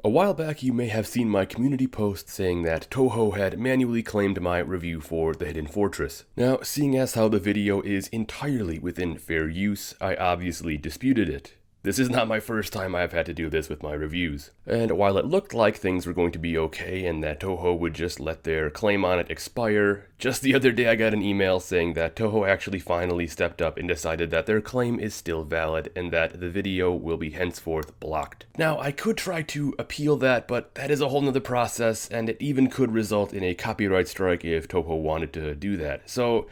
A while back you may have seen my community post saying that Toho had manually claimed my review for The Hidden Fortress. Now, seeing as how the video is entirely within fair use, I obviously disputed it. This is not my first time I've had to do this with my reviews. And while it looked like things were going to be okay and that Toho would just let their claim on it expire, just the other day I got an email saying that Toho actually finally stepped up and decided that their claim is still valid and that the video will be henceforth blocked. Now, I could try to appeal that, but that is a whole nother process, and it even could result in a copyright strike if Toho wanted to do that. So,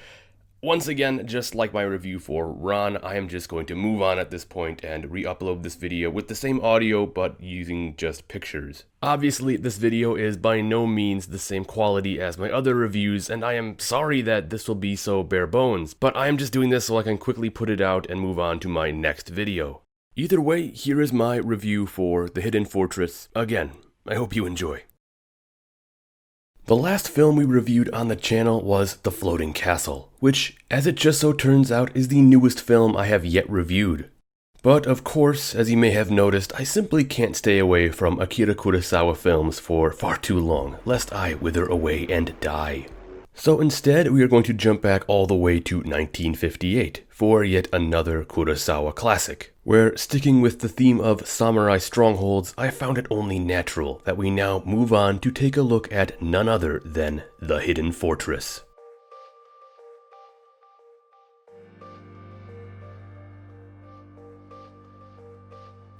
once again, just like my review for Ran, I am just going to move on at this point and re-upload this video with the same audio but using just pictures. Obviously, this video is by no means the same quality as my other reviews, and I am sorry that this will be so bare bones, but I am just doing this so I can quickly put it out and move on to my next video. Either way, here is my review for The Hidden Fortress. Again, I hope you enjoy. The last film we reviewed on the channel was The Floating Castle, which, as it just so turns out, is the newest film I have yet reviewed. But of course, as you may have noticed, I simply can't stay away from Akira Kurosawa films for far too long, lest I wither away and die. So instead, we are going to jump back all the way to 1958 for yet another Kurosawa classic, where, sticking with the theme of samurai strongholds, I found it only natural that we now move on to take a look at none other than The Hidden Fortress.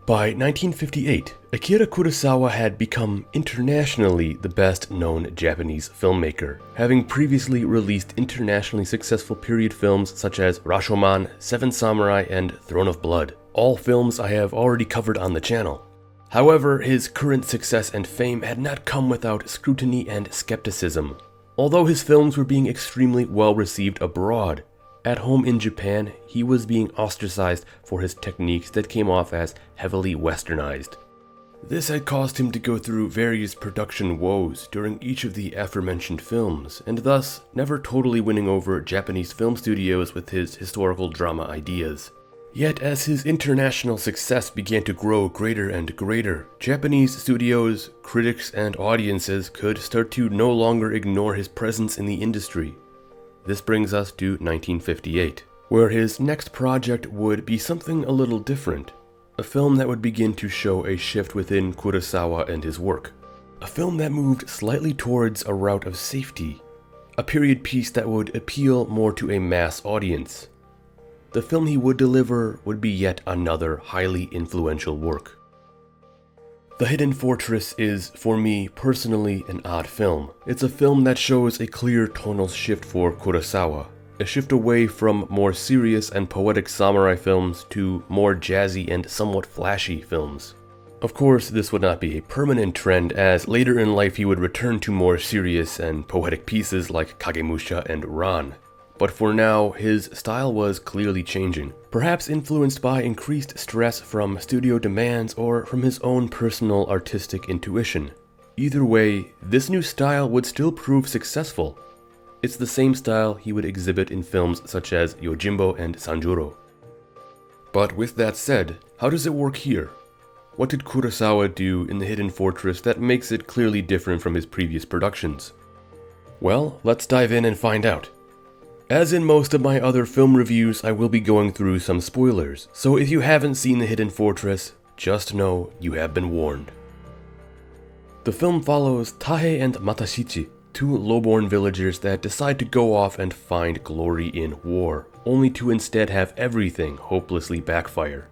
By 1958, Akira Kurosawa had become internationally the best-known Japanese filmmaker, having previously released internationally successful period films such as Rashomon, Seven Samurai, and Throne of Blood, all films I have already covered on the channel. However, his current success and fame had not come without scrutiny and skepticism. Although his films were being extremely well received abroad, at home in Japan, he was being ostracized for his techniques that came off as heavily westernized. This had caused him to go through various production woes during each of the aforementioned films, and thus never totally winning over Japanese film studios with his historical drama ideas. Yet as his international success began to grow greater and greater, Japanese studios, critics, and audiences could start to no longer ignore his presence in the industry. This brings us to 1958, where his next project would be something a little different, a film that would begin to show a shift within Kurosawa and his work. A film that moved slightly towards a route of safety, a period piece that would appeal more to a mass audience. The film he would deliver would be yet another highly influential work. The Hidden Fortress is, for me personally, an odd film. It's a film that shows a clear tonal shift for Kurosawa, a shift away from more serious and poetic samurai films to more jazzy and somewhat flashy films. Of course, this would not be a permanent trend, as later in life he would return to more serious and poetic pieces like Kagemusha and Ran. But for now, his style was clearly changing, perhaps influenced by increased stress from studio demands or from his own personal artistic intuition. Either way, this new style would still prove successful. It's the same style he would exhibit in films such as Yojimbo and Sanjuro. But with that said, how does it work here? What did Kurosawa do in The Hidden Fortress that makes it clearly different from his previous productions? Well, let's dive in and find out. As in most of my other film reviews, I will be going through some spoilers, so if you haven't seen The Hidden Fortress, just know you have been warned. The film follows Tahe and Matashichi, two lowborn villagers that decide to go off and find glory in war, only to instead have everything hopelessly backfire.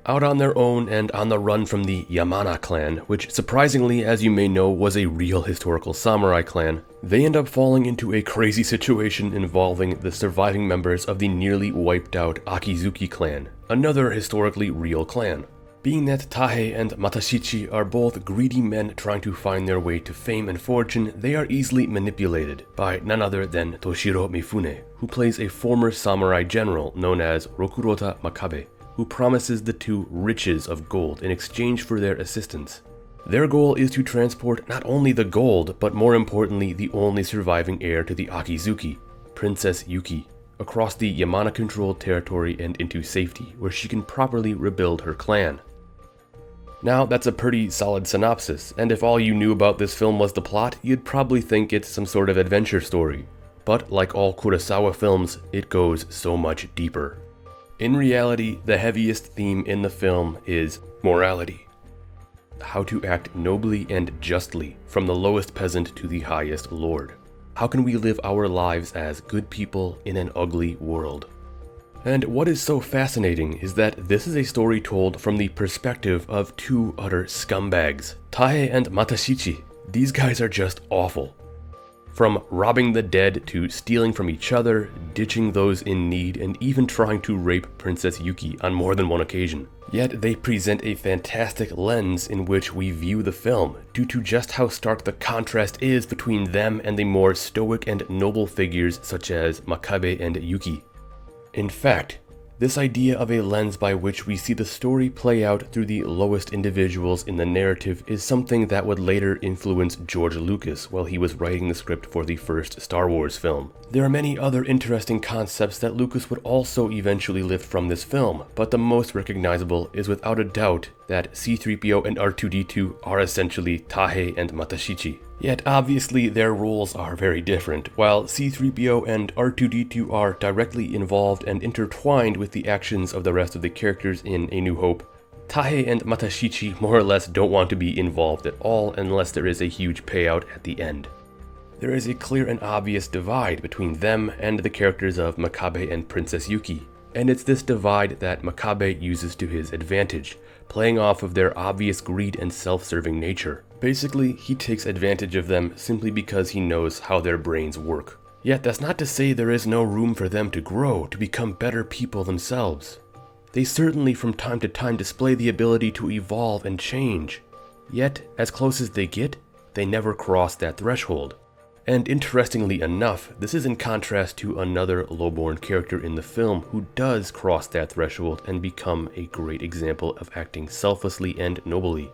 Out on their own and on the run from the Yamana clan, which surprisingly, as you may know, was a real historical samurai clan, they end up falling into a crazy situation involving the surviving members of the nearly wiped out Akizuki clan, another historically real clan. Being that Tahe and Matashichi are both greedy men trying to find their way to fame and fortune, they are easily manipulated by none other than Toshiro Mifune, who plays a former samurai general known as Rokurota Makabe, who promises the two riches of gold in exchange for their assistance. Their goal is to transport not only the gold, but more importantly the only surviving heir to the Akizuki, Princess Yuki, across the Yamana-controlled territory and into safety, where she can properly rebuild her clan. Now, that's a pretty solid synopsis, and if all you knew about this film was the plot, you'd probably think it's some sort of adventure story. But like all Kurosawa films, it goes so much deeper. In reality, the heaviest theme in the film is morality. How to act nobly and justly, from the lowest peasant to the highest lord. How can we live our lives as good people in an ugly world? And what is so fascinating is that this is a story told from the perspective of two utter scumbags, Tae and Matashichi. These guys are just awful. From robbing the dead to stealing from each other, ditching those in need, and even trying to rape Princess Yuki on more than one occasion. Yet they present a fantastic lens in which we view the film, due to just how stark the contrast is between them and the more stoic and noble figures such as Makabe and Yuki. In fact, this idea of a lens by which we see the story play out through the lowest individuals in the narrative is something that would later influence George Lucas while he was writing the script for the first Star Wars film. There are many other interesting concepts that Lucas would also eventually lift from this film, but the most recognizable is without a doubt that C-3PO and R2-D2 are essentially Tae and Matashichi. Yet obviously their roles are very different. While C-3PO and R2-D2 are directly involved and intertwined with the actions of the rest of the characters in A New Hope, Tae and Matashichi more or less don't want to be involved at all unless there is a huge payout at the end. There is a clear and obvious divide between them and the characters of Makabe and Princess Yuki, and it's this divide that Makabe uses to his advantage, playing off of their obvious greed and self-serving nature. Basically, he takes advantage of them simply because he knows how their brains work. Yet that's not to say there is no room for them to grow, to become better people themselves. They certainly from time to time display the ability to evolve and change. Yet, as close as they get, they never cross that threshold. And interestingly enough, this is in contrast to another lowborn character in the film who does cross that threshold and become a great example of acting selflessly and nobly.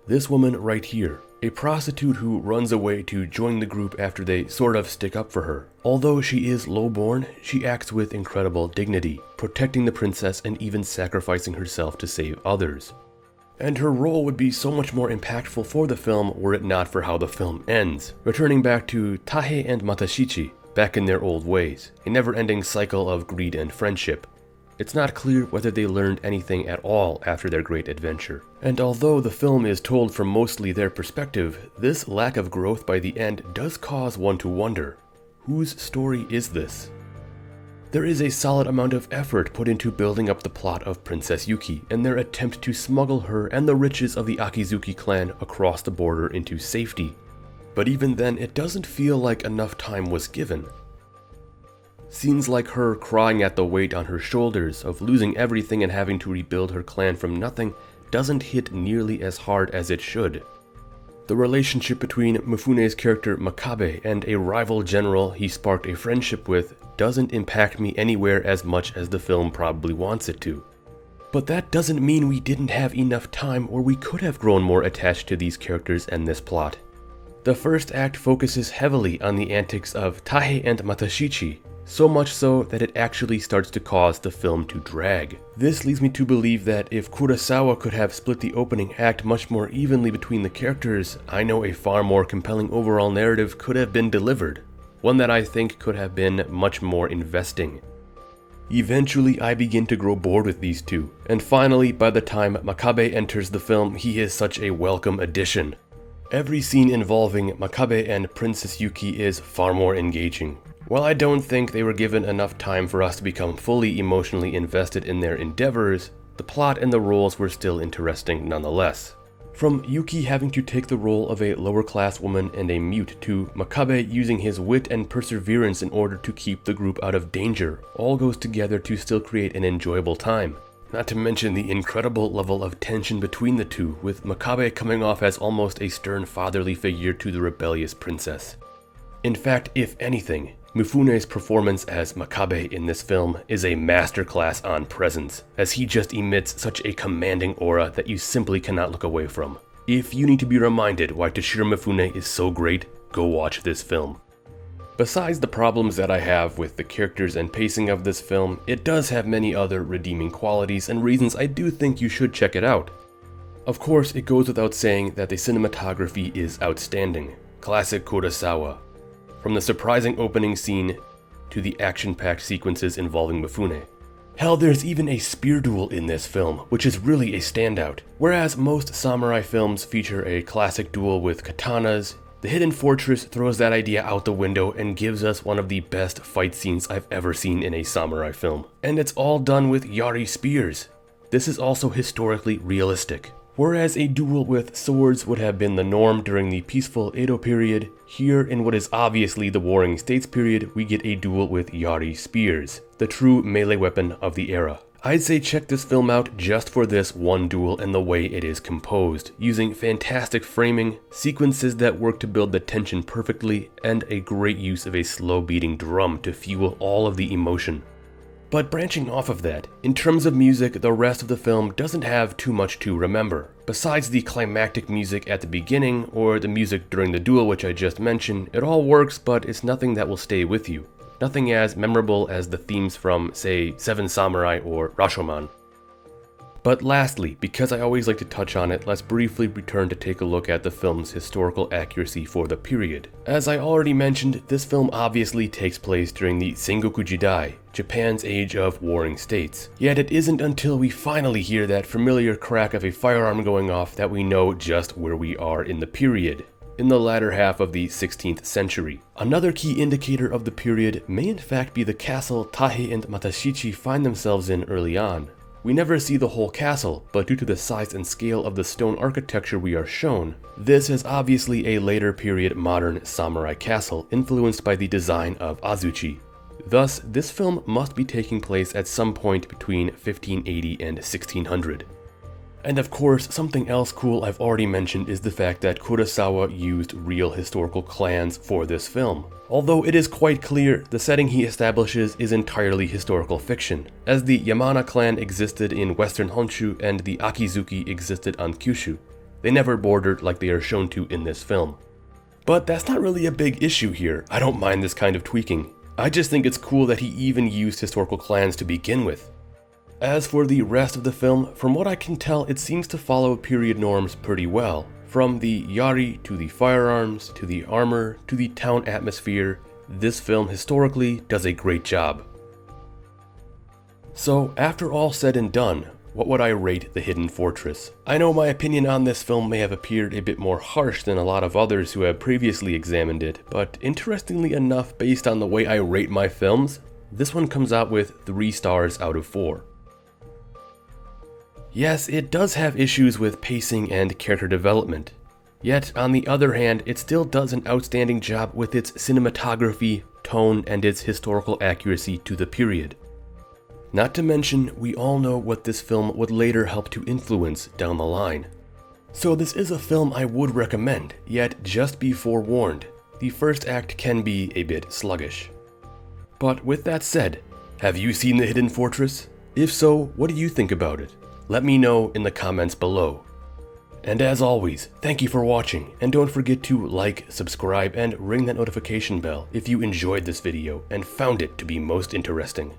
This woman right here, a prostitute who runs away to join the group after they sort of stick up for her. Although she is lowborn, she acts with incredible dignity, protecting the princess and even sacrificing herself to save others. And her role would be so much more impactful for the film were it not for how the film ends, returning back to Tae and Matashichi, back in their old ways, a never-ending cycle of greed and friendship. It's not clear whether they learned anything at all after their great adventure. And although the film is told from mostly their perspective, this lack of growth by the end does cause one to wonder, whose story is this? There is a solid amount of effort put into building up the plot of Princess Yuki and their attempt to smuggle her and the riches of the Akizuki clan across the border into safety. But even then, it doesn't feel like enough time was given. Scenes like her crying at the weight on her shoulders of losing everything and having to rebuild her clan from nothing doesn't hit nearly as hard as it should. The relationship between Mifune's character Makabe and a rival general he sparked a friendship with doesn't impact me anywhere as much as the film probably wants it to. But that doesn't mean we didn't have enough time or we could have grown more attached to these characters and this plot. The first act focuses heavily on the antics of Tae and Matashichi, so much so that it actually starts to cause the film to drag. This leads me to believe that if Kurosawa could have split the opening act much more evenly between the characters, I know a far more compelling overall narrative could have been delivered, one that I think could have been much more investing. Eventually, I begin to grow bored with these two, and finally, by the time Makabe enters the film, he is such a welcome addition. Every scene involving Makabe and Princess Yuki is far more engaging. While I don't think they were given enough time for us to become fully emotionally invested in their endeavors, the plot and the roles were still interesting nonetheless. From Yuki having to take the role of a lower-class woman and a mute to Makabe using his wit and perseverance in order to keep the group out of danger, all goes together to still create an enjoyable time. Not to mention the incredible level of tension between the two, with Makabe coming off as almost a stern fatherly figure to the rebellious princess. In fact, if anything, Mifune's performance as Makabe in this film is a masterclass on presence, as he just emits such a commanding aura that you simply cannot look away from. If you need to be reminded why Toshiro Mifune is so great, go watch this film. Besides the problems that I have with the characters and pacing of this film, it does have many other redeeming qualities and reasons I do think you should check it out. Of course, it goes without saying that the cinematography is outstanding. Classic Kurosawa. From the surprising opening scene to the action-packed sequences involving Mifune. Hell, there's even a spear duel in this film, which is really a standout. Whereas most samurai films feature a classic duel with katanas, The Hidden Fortress throws that idea out the window and gives us one of the best fight scenes I've ever seen in a samurai film. And it's all done with Yari spears. This is also historically realistic. Whereas a duel with swords would have been the norm during the peaceful Edo period, here in what is obviously the Warring States period, we get a duel with Yari spears, the true melee weapon of the era. I'd say check this film out just for this one duel and the way it is composed, using fantastic framing, sequences that work to build the tension perfectly, and a great use of a slow beating drum to fuel all of the emotion. But branching off of that, in terms of music, the rest of the film doesn't have too much to remember. Besides the climactic music at the beginning, or the music during the duel which I just mentioned, it all works, but it's nothing that will stay with you. Nothing as memorable as the themes from, say, Seven Samurai or Rashomon. But lastly, because I always like to touch on it, let's briefly return to take a look at the film's historical accuracy for the period. As I already mentioned, this film obviously takes place during the Sengoku Jidai, Japan's age of warring states. Yet it isn't until we finally hear that familiar crack of a firearm going off that we know just where we are in the period, in the latter half of the 16th century. Another key indicator of the period may in fact be the castle Tahe and Matashichi find themselves in early on. We never see the whole castle, but due to the size and scale of the stone architecture we are shown, this is obviously a later period modern samurai castle influenced by the design of Azuchi. Thus, this film must be taking place at some point between 1580 and 1600. And of course, something else cool I've already mentioned is the fact that Kurosawa used real historical clans for this film. Although it is quite clear, the setting he establishes is entirely historical fiction, as the Yamana clan existed in western Honshu and the Akizuki existed on Kyushu. They never bordered like they are shown to in this film. But that's not really a big issue here. I don't mind this kind of tweaking. I just think it's cool that he even used historical clans to begin with. As for the rest of the film, from what I can tell, it seems to follow period norms pretty well. From the Yari to the firearms, to the armor, to the town atmosphere, this film historically does a great job. So, after all said and done, what would I rate The Hidden Fortress? I know my opinion on this film may have appeared a bit more harsh than a lot of others who have previously examined it, but interestingly enough, based on the way I rate my films, this one comes out with 3 stars out of 4. Yes, it does have issues with pacing and character development. Yet, on the other hand, it still does an outstanding job with its cinematography, tone, and its historical accuracy to the period. Not to mention, we all know what this film would later help to influence down the line. So this is a film I would recommend, yet just be forewarned, the first act can be a bit sluggish. But with that said, have you seen The Hidden Fortress? If so, what do you think about it? Let me know in the comments below. And as always, thank you for watching, and don't forget to like, subscribe, and ring that notification bell if you enjoyed this video and found it to be most interesting.